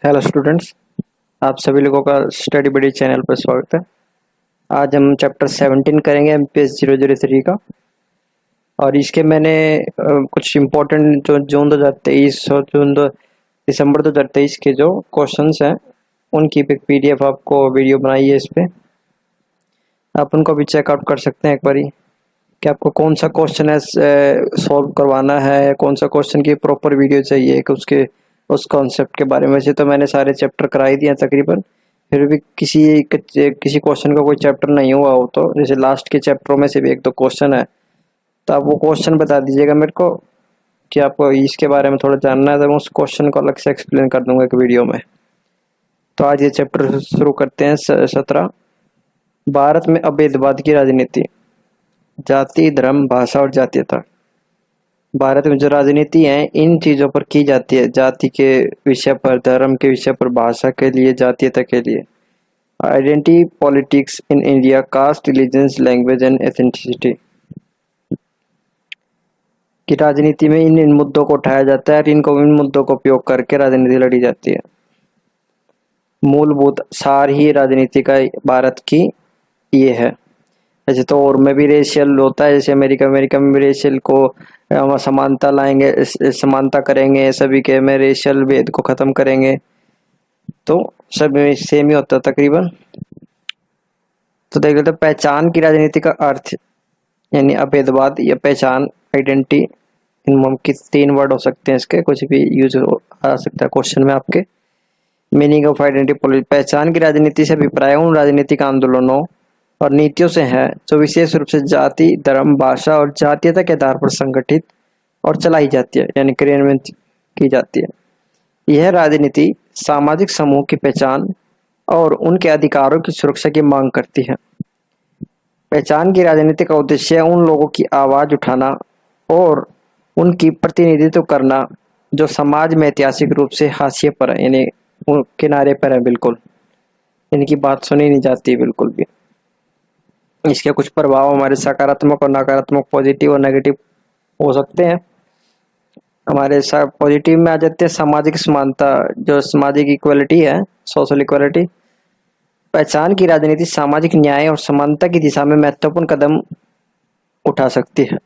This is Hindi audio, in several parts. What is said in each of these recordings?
हेलो स्टूडेंट्स, आप सभी लोगों का स्टडी बडी चैनल पर स्वागत है। आज हम चैप्टर 17 करेंगे एमपीएस 003 का। और इसके मैंने कुछ इम्पोर्टेंट जो जून 2023 और दिसंबर 2023 के जो क्वेश्चंस हैं उनकी एक पीडीएफ आपको वीडियो बनाई है। इस पे आप उनको भी चेकआउट कर सकते हैं एक बारी कि आपको कौन सा क्वेश्चन है सॉल्व करवाना है, कौन सा क्वेश्चन की प्रॉपर वीडियो चाहिए कि उसके उस कॉन्सेप्ट के बारे में। वैसे तो मैंने सारे चैप्टर करा ही दिए हैं तकरीबन, फिर भी किसी क्वेश्चन का कोई चैप्टर नहीं हुआ हो तो जैसे लास्ट के चैप्टरों में से भी एक दो क्वेश्चन है तो आप वो क्वेश्चन बता दीजिएगा मेरे को कि आपको इसके बारे में थोड़ा जानना है, तो मैं उस क्वेश्चन को अलग से एक्सप्लेन कर दूंगा एक वीडियो में। तो आज ये चैप्टर शुरू करते हैं। 17, भारत में अभेदवाद की राजनीति, जाति, धर्म, भाषा और जातीयता। भारत में जो राजनीति है इन चीज़ों पर की जाती है, जाति के विषय पर, धर्म के विषय पर, भाषा के लिए, जातीयता के लिए। Identity politics in India, caste, religions, language and authenticity. कि राजनीति में इन मुद्दों को उठाया जाता है और इन मुद्दों का उपयोग करके राजनीति लड़ी जाती है। मूलभूत सार ही राजनीति का भारत की ये है। ऐसे तो और में भी रेशियल होता है, जैसे अमेरिका में भी रेशियल को समानता लाएंगे, समानता करेंगे, सभी के में रेशियल भेद को खत्म करेंगे, तो सब में सेम ही होता है तकरीबन। तो देख लेते हैं पहचान की राजनीति का अर्थ, यानी अभेदवाद या पहचान, आइडेंटिटी। इन के 3 वर्ड हो सकते हैं, इसके कुछ भी यूज आ सकता है क्वेश्चन में आपके। मीनिंग ऑफ आइडेंटिटी, पहचान की राजनीति से अभिप्राय उन राजनीतिक आंदोलनों और नीतियों से है जो विशेष रूप से जाति, धर्म, भाषा और जातीयता के आधार पर संगठित और चलाई जाती है, यानी क्रियान्वित की जाती है। यह राजनीति सामाजिक समूह की पहचान और उनके अधिकारों की सुरक्षा की मांग करती है। पहचान की राजनीति का उद्देश्य उन लोगों की आवाज उठाना और उनकी प्रतिनिधित्व करना जो समाज में ऐतिहासिक रूप से हाशिए पर है, यानी किनारे पर है, बिल्कुल इनकी बात सुनी नहीं जाती बिल्कुल भी। इसके कुछ प्रभाव हमारे सकारात्मक और नकारात्मक, पॉजिटिव और नेगेटिव हो सकते हैं। हमारे पॉजिटिव में आ जाते हैं सामाजिक समानता, जो सामाजिक इक्वलिटी है, सोशल इक्वलिटी। पहचान की राजनीति सामाजिक न्याय और समानता की दिशा में महत्वपूर्ण कदम उठा सकती है।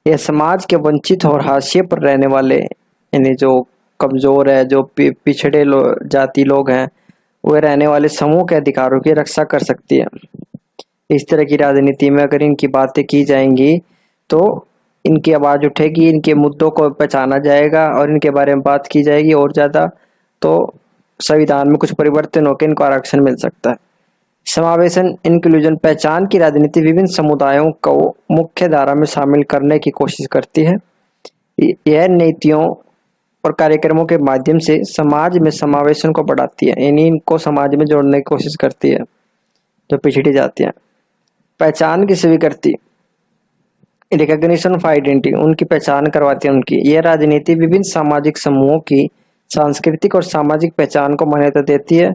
यह समाज के वंचित और हाशिए पर रहने वाले, यानी जो कमजोर है, जो पिछड़े जाति लोग हैं, वे रहने वाले समूह के अधिकारों की रक्षा कर सकती है। इस तरह की राजनीति में अगर इनकी बातें की जाएंगी तो इनकी आवाज उठेगी, इनके मुद्दों को पहचाना जाएगा और इनके बारे में बात की जाएगी और ज्यादा, तो संविधान में कुछ परिवर्तन होकर इनको आरक्षण मिल सकता है। समावेशन, इंक्लूजन, पहचान की राजनीति विभिन्न समुदायों को मुख्य धारा में शामिल करने की कोशिश करती है। यह नीतियों और कार्यक्रमों के माध्यम से समाज में समावेशन को बढ़ाती है, यानी इनको समाज में जोड़ने की कोशिश करती है जो पिछड़ी जाती है। पहचान की स्वीकृति, रिकॉग्निशन ऑफ आइडेंटिटी, उनकी पहचान करवाती है उनकी। यह राजनीति विभिन्न सामाजिक समूहों की सांस्कृतिक और सामाजिक पहचान को मान्यता देती है।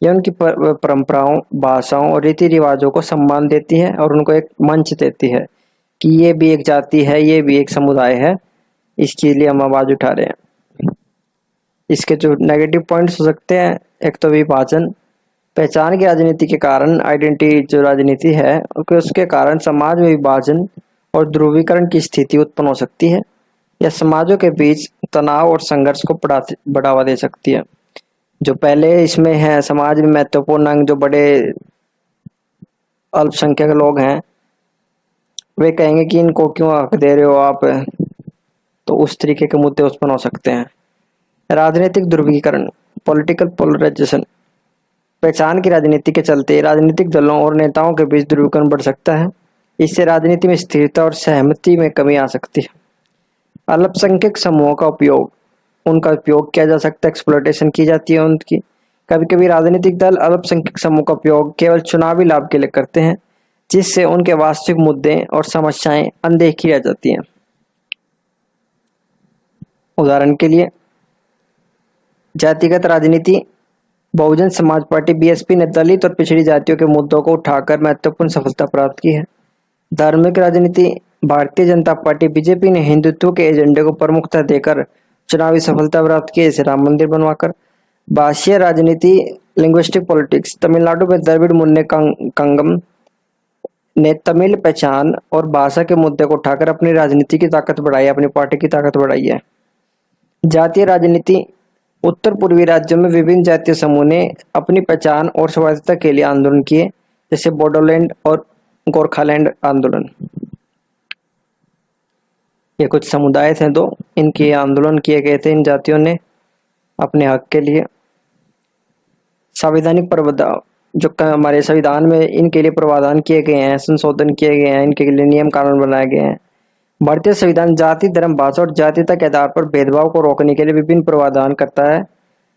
यह उनकी परंपराओं, भाषाओं और रीति रिवाजों को सम्मान देती है और उनको एक मंच देती है कि ये भी एक जाति है, ये भी एक समुदाय है, इसके लिए हम आवाज उठा रहे हैं। इसके जो नेगेटिव पॉइंट्स हो सकते हैं, एक तो विभाजन। पहचान की राजनीति के कारण, आइडेंटिटी जो राजनीति है उसके कारण समाज में विभाजन और ध्रुवीकरण की स्थिति उत्पन्न हो सकती है। यह समाजों के बीच तनाव और संघर्ष को बढ़ावा दे सकती है। जो पहले इसमें है समाज में महत्वपूर्ण अंग, जो बड़े अल्पसंख्यक लोग हैं, वे कहेंगे कि इनको क्यों हक दे रहे हो आप, तो उस तरीके के मुद्दे उत्पन्न हो सकते हैं। राजनीतिक ध्रुवीकरण, पॉलिटिकल पोलराइजेशन, पहचान की राजनीति के चलते राजनीतिक दलों और नेताओं के बीच ध्रुवीकरण बढ़ सकता है। इससे राजनीति में स्थिरता और सहमति में कमी आ सकती है। अल्पसंख्यक समूहों का उपयोग, उनका उपयोग किया जा सकता है, एक्सप्लॉयटेशन की जाती है उनकी। कभी कभी राजनीतिक दल अल्पसंख्यक समूह का उपयोग केवल चुनावी लाभ के लिए करते हैं, जिससे उनके वास्तविक मुद्दे और समस्याएं अनदेखी रह जाती हैं। उदाहरण के लिए जातिगत राजनीति, बहुजन समाज पार्टी बीएसपी ने दलित और पिछड़ी जातियों के मुद्दों को उठाकर महत्वपूर्ण सफलता प्राप्त की है। धार्मिक राजनीति, भारतीय जनता पार्टी बीजेपी ने हिंदुत्व के एजेंडे को प्रमुखता देकर चुनावी सफलता प्राप्त की, जैसे राम मंदिर बनवाकर। भाषीय राजनीति लिंग्विस्टिक पॉलिटिक्स, तमिलनाडु में द्रविड़ मुन्ने कंगम ने तमिल पहचान और भाषा के मुद्दे को उठाकर अपनी राजनीति की ताकत बढ़ाई, अपनी पार्टी की ताकत बढ़ाई है। जातीय राजनीति, उत्तर पूर्वी राज्यों में विभिन्न जातीय समूह ने अपनी पहचान और स्वायत्तता के लिए आंदोलन किए, जैसे बोडोलैंड और गोरखालैंड आंदोलन। ये कुछ समुदाय थे दो, इनके आंदोलन किए गए थे इन जातियों ने अपने हक के लिए। संवैधानिक प्रावधान, जो हमारे संविधान में इनके लिए प्रावधान किए गए हैं, संशोधन किए गए हैं, इनके लिए नियम कानून बनाए गए हैं। भारतीय संविधान जाति, धर्म, भाषा और जातीयता के आधार पर भेदभाव को रोकने के लिए विभिन्न प्रावधान करता है।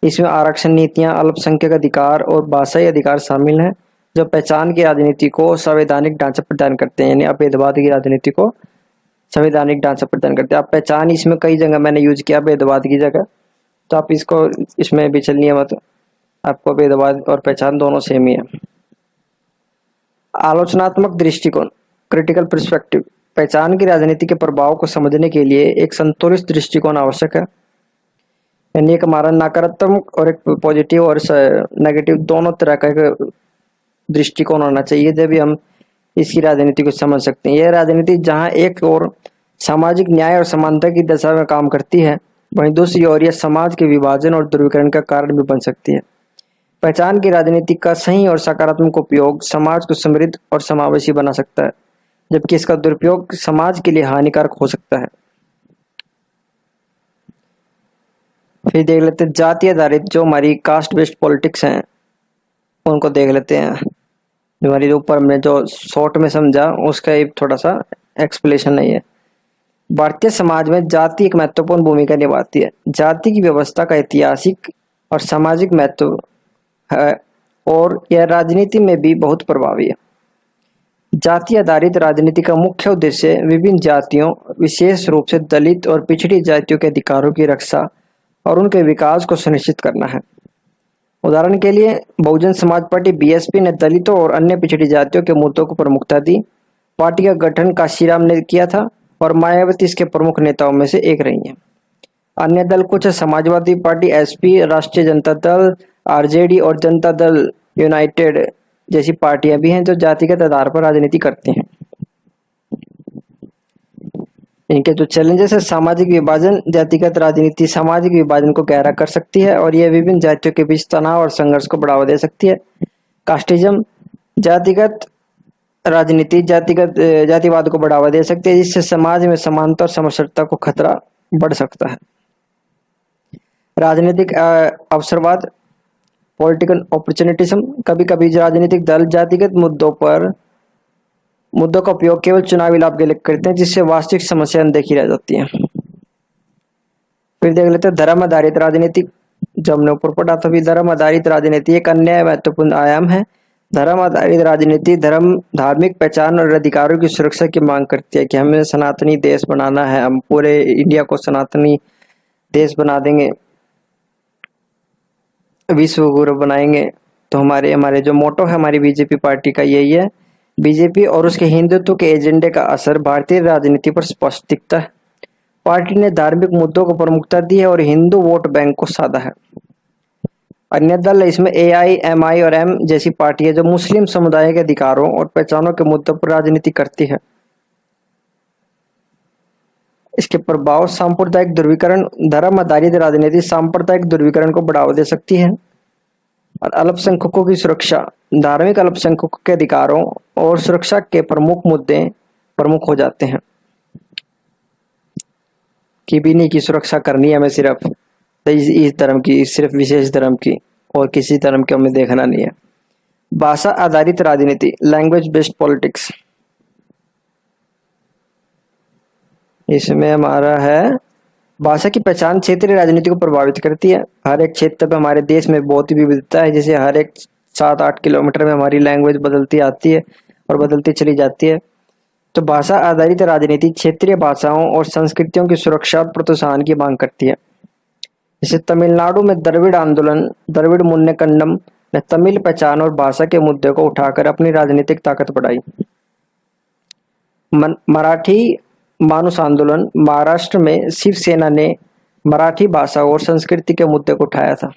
इसमें आरक्षण नीतियां, अल्पसंख्यक अधिकार और भाषाई अधिकार शामिल हैं, जो पहचान की राजनीति को संवैधानिक ढांचा प्रदान करते हैं, यानी अभेदभाव की राजनीति को संवैधानिक ढांचा प्रदान करते हैं। आप पहचान, इसमें कई जगह मैंने यूज किया भेदभाव की जगह, तो आप इसको इसमें भी चलनी है मत, आपको भेदभाव और पहचान दोनों सेम ही है। आलोचनात्मक दृष्टिकोण, क्रिटिकल पर्सपेक्टिव, पहचान की राजनीति के प्रभाव को समझने के लिए एक संतुलित दृष्टिकोण आवश्यक है, यानी एक हमारा नकारात्मक और एक पॉजिटिव और नेगेटिव दोनों तरह का एक दृष्टिकोण होना चाहिए, जब भी हम इसकी राजनीति को समझ सकते हैं। यह राजनीति जहां एक ओर सामाजिक न्याय और समानता की दिशा में काम करती है, वहीं दूसरी ओर यह समाज के विभाजन और ध्रुवीकरण का कारण भी बन सकती है। पहचान की राजनीति का सही और सकारात्मक उपयोग समाज को समृद्ध और समावेशी बना सकता है, जबकि इसका दुरुपयोग समाज के लिए हानिकारक हो सकता है। फिर देख लेते हैं जाति आधारित, जो हमारी कास्ट बेस्ड पॉलिटिक्स हैं उनको देख लेते हैं। हमारी ऊपर में जो शॉर्ट में समझा उसका एक थोड़ा सा एक्सप्लेनेशन नहीं है। भारतीय समाज में जाति एक महत्वपूर्ण भूमिका निभाती है। जाति की व्यवस्था का ऐतिहासिक और सामाजिक महत्व है और यह राजनीति में भी बहुत प्रभावी है। जाति आधारित राजनीति का मुख्य उद्देश्य विभिन्न जातियों, विशेष रूप से दलित और पिछड़ी जातियों के अधिकारों की रक्षा और उनके विकास को सुनिश्चित करना है। उदाहरण के लिए बहुजन समाज पार्टी बीएसपी ने दलितों और अन्य पिछड़ी जातियों के मुद्दों को प्रमुखता दी। पार्टी का गठन काशीराम ने किया था और मायावती इसके प्रमुख नेताओं में से एक रही हैं। अन्य दल कुछ समाजवादी पार्टी, एसपी, राष्ट्रीय जनता दल, आरजेडी और जनता दल यूनाइटेड जैसी पार्टियां भी हैं जो जातिगत आधार पर राजनीति करती हैं। इनके जो चैलेंजेस है, सामाजिक विभाजन, जातिगत राजनीति सामाजिक विभाजन को गहरा कर सकती है और यह विभिन्न जातियों के बीच तनाव और संघर्ष को बढ़ावा दे सकती है। कास्टिज्म, जातिगत राजनीति जातिवाद को बढ़ावा दे सकती है, जिससे समाज में समानता और समरसता को खतरा बढ़ सकता है। राजनीतिक अवसरवाद, पॉलिटिकल अपॉर्चुनिटिज्म, कभी कभी राजनीतिक दल जातिगत मुद्दों का उपयोग केवल चुनावी लाभ के लिए करते हैं, जिससे वास्तविक समस्या अनदेखी रह जाती है। फिर देख लेते हैं धर्म आधारित राजनीति, जो हमने ऊपर पढ़ा था। भी धर्म आधारित राजनीति एक अन्य महत्वपूर्ण आयाम है। धर्म आधारित राजनीति धार्मिक पहचान और अधिकारों की सुरक्षा की मांग करती है कि हमें सनातनी देश बनाना है, हम पूरे इंडिया को सनातनी देश बना देंगे, विश्व गुरु बनाएंगे। तो हमारे जो मोटो है हमारी बीजेपी पार्टी का यही है। बीजेपी और उसके हिंदुत्व के एजेंडे का असर भारतीय राजनीति पर स्पष्ट दिखता है। पार्टी ने धार्मिक मुद्दों को प्रमुखता दी है और हिंदू वोट बैंक को साधा है। अन्य दल इसमें AIMIM जैसी पार्टी है जो मुस्लिम समुदाय के अधिकारों और पहचानों के मुद्दों पर राजनीति करती है। इसके प्रभाव सांप्रदायिक ध्रुवीकरण, धर्म आधारित राजनीति सांप्रदायिक ध्रुवीकरण को बढ़ावा दे सकती है और अल्पसंख्यकों की सुरक्षा, धार्मिक अल्पसंख्यकों के अधिकारों और सुरक्षा के प्रमुख मुद्दे प्रमुख हो जाते हैं कि भी नहीं की सुरक्षा करनी है हमें सिर्फ इस धर्म की, सिर्फ विशेष धर्म की, और किसी धर्म के हमें देखना नहीं है। भाषा आधारित राजनीति, लैंग्वेज बेस्ड पॉलिटिक्स, इसमें हमारा है भाषा की पहचान क्षेत्रीय राजनीति को प्रभावित करती है। हर एक क्षेत्र में हमारे देश में बहुत ही विविधता है, जैसे हर एक 7-8 किलोमीटर में हमारी लैंग्वेज बदलती आती है और बदलती चली जाती है। तो भाषा आधारित राजनीति क्षेत्रीय भाषाओं और संस्कृतियों की सुरक्षा और प्रोत्साहन की मांग करती है। जैसे तमिलनाडु में द्रविड़ आंदोलन, द्रविड़ मुन्ने कन्नम ने तमिल पहचान और भाषा के मुद्दे को उठाकर अपनी राजनीतिक ताकत बढ़ाई। मराठी मानुष आंदोलन, महाराष्ट्र में शिवसेना ने मराठी भाषा और संस्कृति के मुद्दे को उठाया था।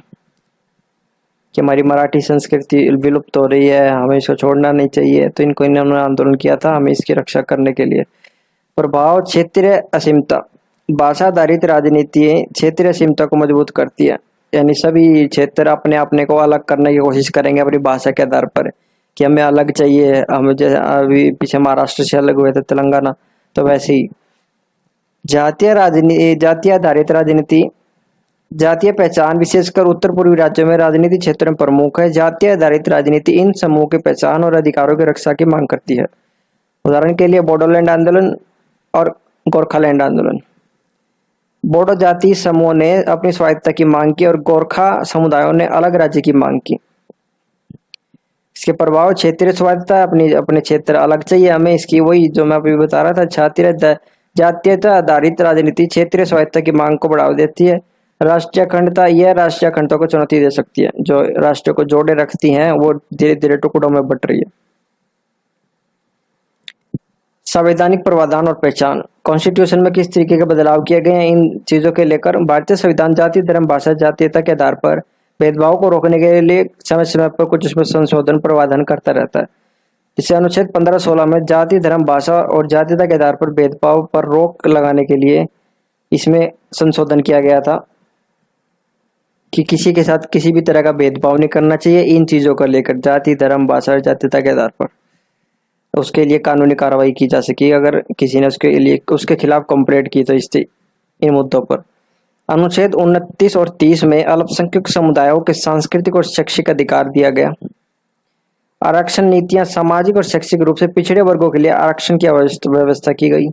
कि हमारी मराठी संस्कृति विलुप्त हो रही है, हमें इसको छोड़ना नहीं चाहिए। तो इन्होंने आंदोलन किया था हमें इसकी रक्षा करने के लिए। प्रभाव क्षेत्रीय असीमता, भाषा आधारित राजनीति क्षेत्रीय असीमता को मजबूत करती है। यानी सभी क्षेत्र अपने अपने को अलग करने की कोशिश करेंगे अपनी भाषा के आधार पर, कि हमें अलग चाहिए। हमें जैसे अभी पीछे महाराष्ट्र से अलग हुए थे तेलंगाना, तो वैसे ही जातीय आधारित राजनीति, जातीय पहचान विशेषकर उत्तर पूर्वी राज्यों में राजनीति क्षेत्र में प्रमुख है। जातीय आधारित राजनीति इन समूहों की पहचान और अधिकारों की रक्षा की मांग करती है। उदाहरण के लिए बोडोलैंड आंदोलन और गोरखालैंड आंदोलन। बोडो जाति समूह ने अपनी स्वायत्तता की मांग की और गोरखा समुदायों ने अलग राज्य की मांग की। इसके प्रभाव क्षेत्रीय स्वायत्तता, अपने क्षेत्र अलग चाहिए हमें, इसकी वही जो मैं अभी बता रहा था, जातीयता आधारित राजनीति क्षेत्रीय स्वायत्तता की मांग को बढ़ावा देती है। राष्ट्रीय अखंडता, यह राष्ट्रीय अखंडता को चुनौती दे सकती है। जो राष्ट्र को जोड़े रखती हैं वो धीरे धीरे टुकड़ों में बट रही है। संवैधानिक प्रावधान और पहचान, कॉन्स्टिट्यूशन में किस तरीके के बदलाव किए गए हैं, इन चीजों के लेकर भारतीय संविधान जाति, धर्म, भाषा, जातीयता के आधार पर भेदभाव को रोकने के लिए समय समय पर कुछ उसमें संशोधन प्रावधान करता रहता है। इसे अनुच्छेद 15-16 में जाति, धर्म, भाषा और जातीयता के आधार पर भेदभाव पर रोक लगाने के लिए इसमें संशोधन किया गया था कि किसी के साथ किसी भी तरह का भेदभाव नहीं करना चाहिए इन चीजों को लेकर, जाति, धर्म, भाषा और जातीयता के आधार पर। उसके लिए कानूनी कार्रवाई की जा सके अगर किसी ने उसके खिलाफ कंप्लेंट की तो इन मुद्दों पर। अनुच्छेद 29 और 30 में अल्पसंख्यक समुदायों के सांस्कृतिक और शैक्षिक अधिकार दिया गया। आरक्षण नीतियां, सामाजिक और शैक्षिक रूप से पिछड़े वर्गों के लिए आरक्षण की व्यवस्था की गई।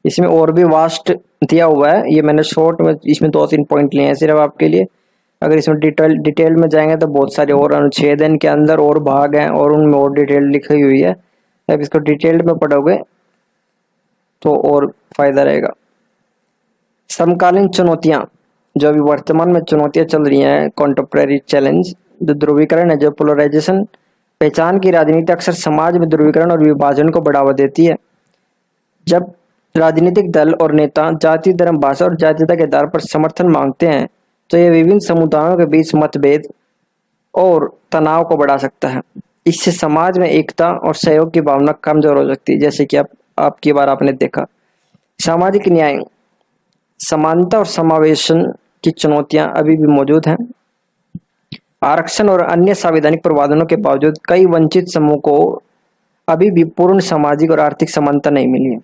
इसमें और भी वास्ट दिया हुआ है, ये मैंने शॉर्ट में इसमें 2-3 पॉइंट लिए हैं सिर्फ आपके लिए। अगर इसमें डिटेल में जाएंगे तो बहुत सारे और अनुच्छेद हैं, इनके अंदर और भाग हैं और उनमें और डिटेल लिखी हुई है। अब इसको डिटेल्ड में पढ़ोगे तो और फायदा रहेगा। समकालीन चुनौतियां, जो अभी वर्तमान में चुनौतियां चल रही हैं, कॉन्टेम्परेरी चैलेंज, जो ध्रुवीकरण है, जो पोलराइजेशन। पहचान की राजनीति अक्सर समाज में ध्रुवीकरण और विभाजन को बढ़ावा देती है। जब राजनीतिक दल और नेता जाति, धर्म, भाषा और जातीयता के आधार पर समर्थन मांगते हैं तो यह विभिन्न समुदायों के बीच मतभेद और तनाव को बढ़ा सकता है। इससे समाज में एकता और सहयोग की भावना कमजोर हो सकती है, जैसे कि आपकी बार आपने देखा। सामाजिक न्याय, समानता और समावेशन की चुनौतियां अभी भी मौजूद हैं। आरक्षण और अन्य संवैधानिक प्रावधानों के बावजूद कई वंचित समूह को अभी भी पूर्ण सामाजिक और आर्थिक समानता नहीं मिली है।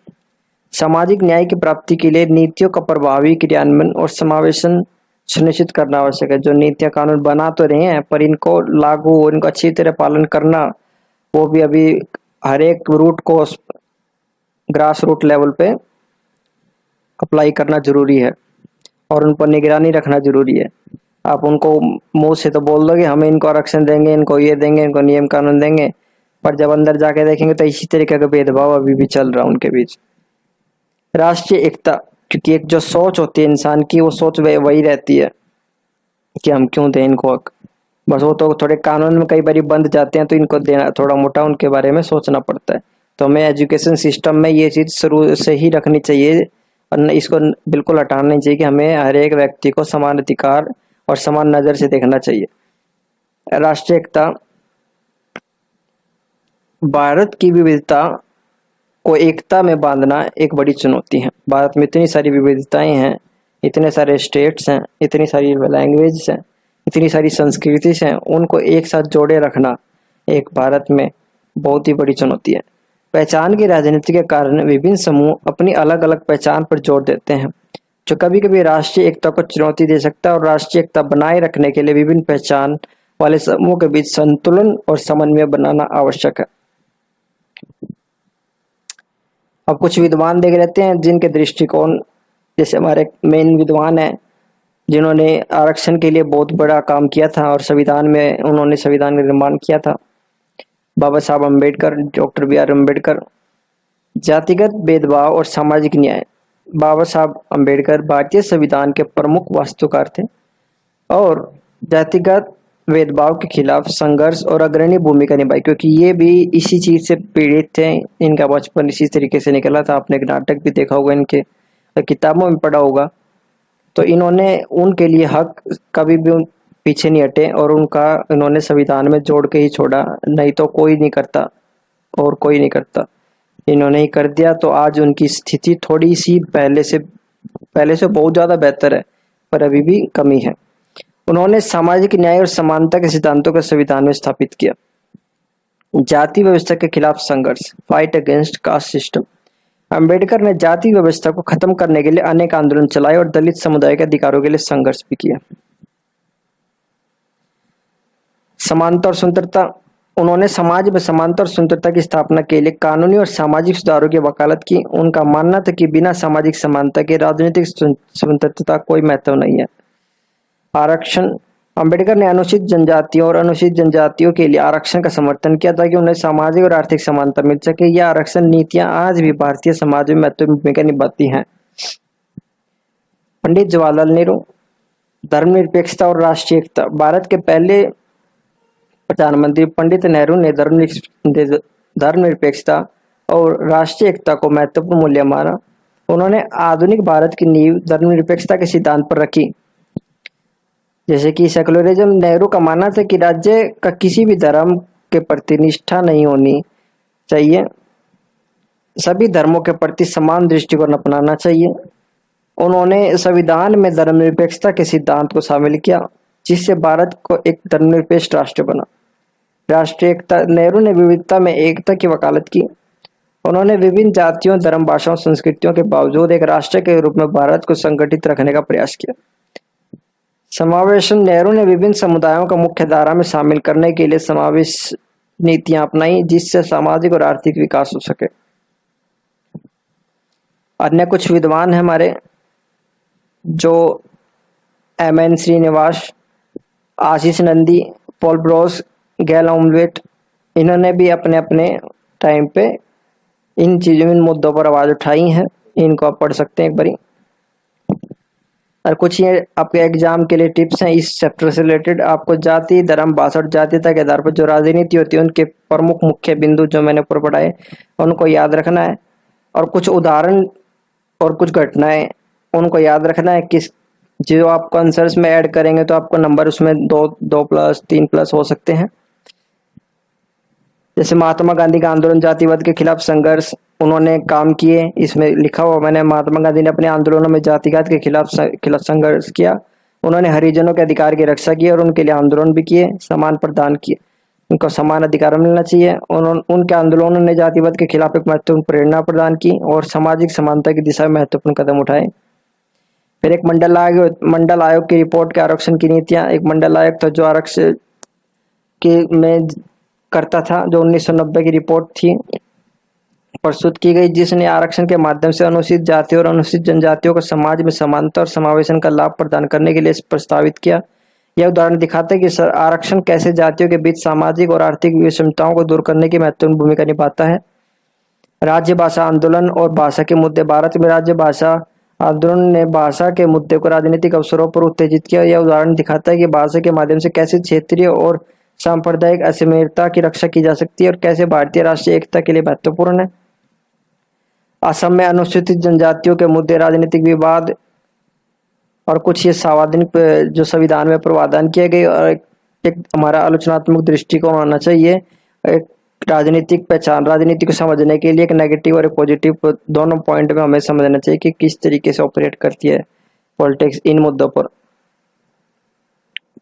सामाजिक न्याय की प्राप्ति के लिए नीतियों का प्रभावी क्रियान्वयन और समावेशन सुनिश्चित करना आवश्यक है। जो नीतियां कानून बना तो रहे हैं पर इनको लागू और इनको अच्छी तरह पालन करना, वो भी अभी हर एक रूट को ग्रास रूट लेवल पे अप्लाई करना जरूरी है और उन पर निगरानी रखना जरूरी है। आप उनको मुंह से तो बोल दोगे हमें इनको आरक्षण देंगे, इनको ये देंगे, इनको नियम कानून देंगे, पर जब अंदर जाके देखेंगे तो इसी तरीके का भेदभाव अभी भी चल रहा है उनके बीच। राष्ट्रीय एकता, क्योंकि एक जो सोच होती है इंसान की, वो सोच वही रहती है कि हम क्यों दें इनको हक। बस वो तो थोड़े कानून में कई बार बंद जाते हैं तो इनको देना थोड़ा मोटा उनके बारे में सोचना पड़ता है। तो हमें एजुकेशन सिस्टम में ये चीज शुरू से ही रखनी चाहिए और इसको बिल्कुल हटाना नहीं चाहिए कि हमें हर एक व्यक्ति को समान अधिकार और समान नजर से देखना चाहिए। राष्ट्रीय एकता, भारत की विविधता को एकता में बांधना एक बड़ी चुनौती है। भारत में इतनी सारी विविधताएं हैं, इतने सारे स्टेट्स हैं, इतनी सारी लैंग्वेज हैं, इतनी सारी संस्कृति हैं, उनको एक साथ जोड़े रखना एक भारत में बहुत ही बड़ी चुनौती है। पहचान की राजनीति के कारण विभिन्न समूह अपनी अलग अलग पहचान पर जोर देते हैं, जो कभी कभी राष्ट्रीय एकता को चुनौती दे सकता है। और राष्ट्रीय एकता बनाए रखने के लिए विभिन्न पहचान वाले समूहों के बीच संतुलन और समन्वय बनाना आवश्यक है। अब कुछ विद्वान देख लेते हैं जिनके दृष्टिकोण, जैसे हमारे मेन विद्वान हैं जिन्होंने आरक्षण के लिए बहुत बड़ा काम किया था और संविधान में उन्होंने संविधान का निर्माण किया था, Baba Saheb Ambedkar, doctor B R Ambedkar. जातिगत भेदभाव और सामाजिक न्याय, बाबा साहब अम्बेडकर भारतीय संविधान के प्रमुख वास्तुकार थे और जातिगत भेदभाव के खिलाफ संघर्ष और अग्रणी भूमिका निभाई, क्योंकि ये भी इसी चीज से पीड़ित थे। इनका बचपन इसी तरीके से निकला था। आपने एक नाटक भी देखा होगा, इनके किताबों में पढ़ा होगा। तो इन्होंने उनके लिए हक कभी भी पीछे नहीं हटे और उनका इन्होंने संविधान में जोड़ के ही छोड़ा, नहीं तो कोई नहीं करता और कोई नहीं करता। इन्होंने ही कर दिया, तो आज उनकी स्थिति थोड़ी सी पहले से बहुत ज्यादा बेहतर है, पर अभी भी कमी है। उन्होंने सामाजिक न्याय और समानता के सिद्धांतों को संविधान में स्थापित किया। जाति व्यवस्था के खिलाफ संघर्ष, fight against caste system. Ambedkar ने जाति व्यवस्था को खत्म करने के लिए अनेक आंदोलन चलाए और दलित समुदाय के अधिकारों के लिए संघर्ष भी किया। समानता और स्वतंत्रता, उन्होंने समाज में समानता और स्वतंत्रता की स्थापना के लिए कानूनी और सामाजिक सुधारों की वकालत की। उनका मानना था कि बिना सामाजिक समानता के राजनीतिक स्वतंत्रता कोई महत्व नहीं है। आरक्षण, अंबेडकर ने अनुसूचित जनजातियों और अनुसूचित जनजातियों के लिए आरक्षण का समर्थन किया ताकि उन्हें सामाजिक और आर्थिक समानता मिल सके। यह आरक्षण नीतियां आज भी भारतीय समाज में महत्वपूर्ण भूमिका निभाती हैं। पंडित जवाहरलाल नेहरू, धर्मनिरपेक्षता और राष्ट्रीय एकता। भारत के पहले प्रधानमंत्री पंडित नेहरू ने धर्मनिरपेक्षता और राष्ट्रीय एकता को महत्वपूर्ण मूल्य माना। उन्होंने आधुनिक भारत की नींव धर्मनिरपेक्षता के सिद्धांत पर रखी। जैसे कि सेकुलरिज्म, नेहरू का मानना था कि राज्य का किसी भी धर्म के प्रति निष्ठा नहीं होनी चाहिए, सभी धर्मों के प्रति समान दृष्टिकोण अपनाना चाहिए। उन्होंने संविधान में धर्मनिरपेक्षता के सिद्धांत को शामिल किया, जिससे भारत को एक धर्मनिरपेक्ष राष्ट्र बना। राष्ट्रीय एकता, नेहरू ने विविधता में एकता की वकालत की। उन्होंने विभिन्न जातियों, धर्म, भाषाओं, संस्कृतियों के बावजूद एक राष्ट्र के रूप में भारत को संगठित रखने का प्रयास किया। समावेशन, नेहरू ने विभिन्न समुदायों को मुख्य धारा में शामिल करने के लिए समावेश नीतियां अपनाई, जिससे सामाजिक और आर्थिक विकास हो सके। अन्य कुछ विद्वान हैं हमारे, जो एम.एन. श्रीनिवास, आशीष नंदी, पॉल ब्रोस, गैल ऑमलेट, इन्होंने भी अपने अपने टाइम पे इन मुद्दों पर आवाज उठाई है। इनको आप पढ़ सकते हैं एक बारी। और कुछ ये आपके एग्जाम के लिए टिप्स हैं इस चैप्टर से रिलेटेड। आपको जाति, धर्म, भाषा और जातीयता के आधार पर जो राजनीति होती है उनके प्रमुख मुख्य बिंदु जो मैंने ऊपर पढ़ाए उनको याद रखना है, और कुछ उदाहरण और कुछ घटनाएं उनको याद रखना है। किस जो आपको आंसर्स में ऐड करेंगे तो आपको नंबर उसमें 2+ 3+ हो सकते हैं। जैसे महात्मा गांधी का आंदोलन, जातिवाद के खिलाफ संघर्ष, उन्होंने काम किए। इसमें लिखा हुआ मैंने, महात्मा गांधी ने अपने आंदोलनों में जातिवाद के खिलाफ संघर्ष किया। उन्होंने हरिजनों के अधिकार की रक्षा की और उनके लिए आंदोलन भी किए, समान प्रदान किए, उनको समान अधिकार मिलना चाहिए। उनके आंदोलनों ने जातिवाद के खिलाफ एक महत्वपूर्ण प्रेरणा प्रदान की और सामाजिक समानता की दिशा में महत्वपूर्ण कदम उठाए। फिर एक मंडल आयोग की रिपोर्ट के आरक्षण की नीतियां। एक मंडल आयोग था जो आरक्षण के में करता था, जो 1990 की रिपोर्ट थी प्रस्तुत की गई, जिसने आरक्षण के माध्यम से अनुसूचित जातियों और अनुसूचित जनजातियों को समाज में समानता और समावेशन का लाभ प्रदान करने के लिए प्रस्तावित किया। यह उदाहरण दिखाता है कि आरक्षण कैसे जातियों के बीच सामाजिक और आर्थिक विषमताओं को दूर करने की महत्वपूर्ण भूमिका निभाता है। राज्य भाषा आंदोलन और भाषा के मुद्दे। भारत में राज्य भाषा आंदोलन ने भाषा के मुद्दे को राजनीतिक अवसरों पर उत्तेजित किया। यह उदाहरण दिखाता है कि भाषा के माध्यम से कैसे क्षेत्रीय और सांप्रदायिक असमानता की रक्षा की जा सकती है और कैसे भारतीय राष्ट्रीय एकता के लिए महत्वपूर्ण है। असम में अनुसूचित जनजातियों के मुद्दे, राजनीतिक विवाद और कुछ ये संवैधानिक जो संविधान में प्रावधान किए गए, और एक हमारा आलोचनात्मक दृष्टिकोण होना चाहिए। एक राजनीतिक पहचान, राजनीति को समझने के लिए एक नेगेटिव और एक पॉजिटिव दोनों पॉइंट में हमें समझना चाहिए कि किस तरीके से ऑपरेट करती है पॉलिटिक्स इन मुद्दों पर।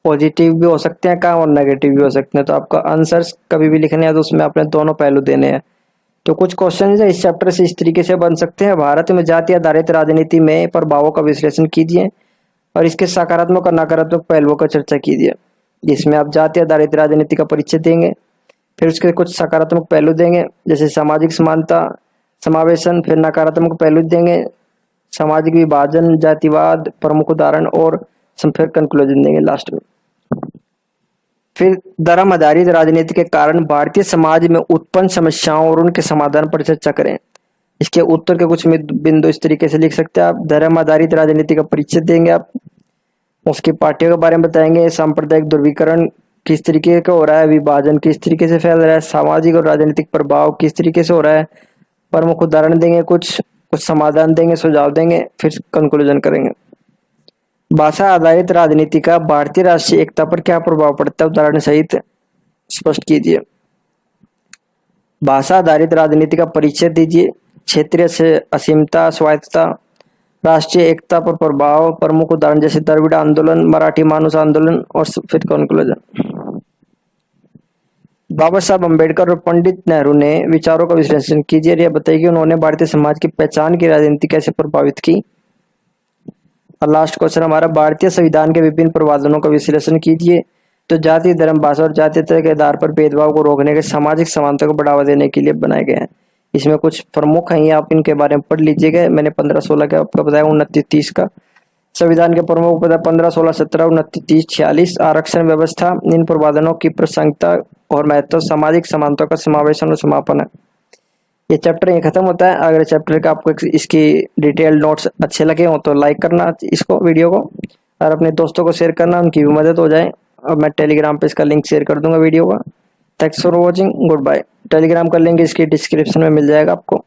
पॉजिटिव भी हो सकते हैं काम और नेगेटिव भी हो सकते हैं, तो आपका आंसर्स कभी भी लिखने हैं तो उसमें आपने दोनों पहलू देने हैं। तो कुछ क्वेश्चन है इस चैप्टर से इस तरीके से बन सकते हैं। भारत में जाति आधारित राजनीति में प्रभावों का विश्लेषण कीजिए और इसके सकारात्मक और नकारात्मक पहलुओं का चर्चा कीजिए, जिसमें आप जाति आधारित राजनीति का परिचय देंगे, फिर उसके कुछ सकारात्मक पहलू देंगे जैसे सामाजिक समानता, समावेशन, फिर नकारात्मक पहलू देंगे सामाजिक विभाजन, जातिवाद, प्रमुख उदाहरण, और फिर कंक्लूजन देंगे लास्ट में। फिर धर्म आधारित राजनीति के कारण भारतीय समाज में उत्पन्न समस्याओं और उनके समाधान पर चर्चा करें। इसके उत्तर के कुछ बिंदु इस तरीके से लिख सकते हैं आप। धर्म आधारित राजनीति का परिचय देंगे आप, उसकी पार्टियों के बारे में बताएंगे, सांप्रदायिक ध्रुवीकरण किस तरीके का हो रहा है, विभाजन किस तरीके से फैल रहा है, सामाजिक और राजनीतिक प्रभाव किस तरीके से हो रहा है, प्रमुख उदाहरण देंगे, कुछ समाधान देंगे, सुझाव देंगे, फिर कंक्लूजन करेंगे। भाषा आधारित राजनीति का भारतीय राष्ट्रीय एकता पर क्या प्रभाव पड़ता है, उदाहरण सहित स्पष्ट कीजिए। भाषा आधारित राजनीति का परिचय दीजिए। क्षेत्रीय से असीमता, स्वायत्तता, राष्ट्रीय एकता पर प्रभाव, प्रमुख उदाहरण जैसे द्रविड़ आंदोलन, मराठी मानुष आंदोलन और फिर कंक्लूजन। बाबा साहब अम्बेडकर और पंडित नेहरू ने विचारों का विश्लेषण कीजिए। यह बताइए कि उन्होंने भारतीय समाज की पहचान की राजनीति कैसे प्रभावित की। और लास्ट क्वेश्चन हमारा, भारतीय संविधान के विभिन्न प्रावधानों का विश्लेषण कीजिए। तो जाति, धर्म, भाषा और जातीयता के आधार पर भेदभाव को रोकने के, सामाजिक समानता को बढ़ावा देने के लिए बनाए गए हैं। इसमें कुछ प्रमुख हैं, आप इनके बारे में पढ़ लीजिएगा। मैंने 15-16 का आपको बताया, 29-30 का। संविधान के प्रमुख पद 15, 16, 17, 29, 30, 46। आरक्षण व्यवस्था, इन प्रावधानों की प्रासंगिकता और महत्व, सामाजिक समानता का समावेशन और समापन है। ये चैप्टर ये खत्म होता है। अगर चैप्टर का आपको इसकी डिटेल नोट्स अच्छे लगे हो तो लाइक करना इसको, वीडियो को, और अपने दोस्तों को शेयर करना, उनकी भी मदद हो जाए। और मैं टेलीग्राम पे इसका लिंक शेयर कर दूंगा वीडियो का। Thanks for watching, good bye. Telegram का लिंक इसकी डिस्क्रिप्शन में मिल जाएगा आपको।